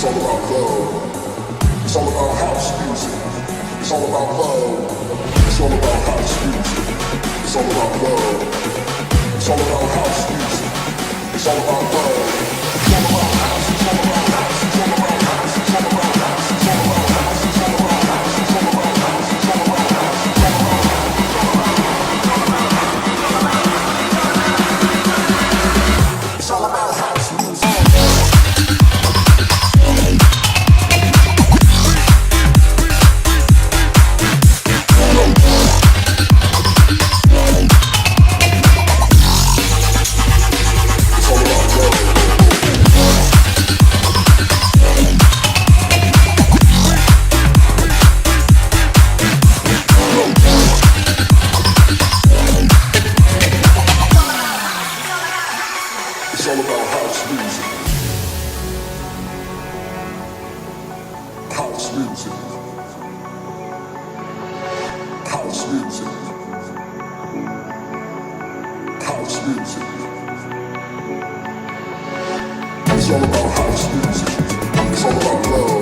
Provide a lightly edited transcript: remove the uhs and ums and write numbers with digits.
It's all about love. It's all about house music. It's all about love. It's all about house music. It's all about love. It's all about house music. It's all about love. It's all about house. It's all about house. It's all about house. It's all about house. It's all about house. It's all about house. It's all about house. It's all about house. It's all about house. It's all about house music. It's all about house music. House music. House music. House music. It's all about house music. It's all about love.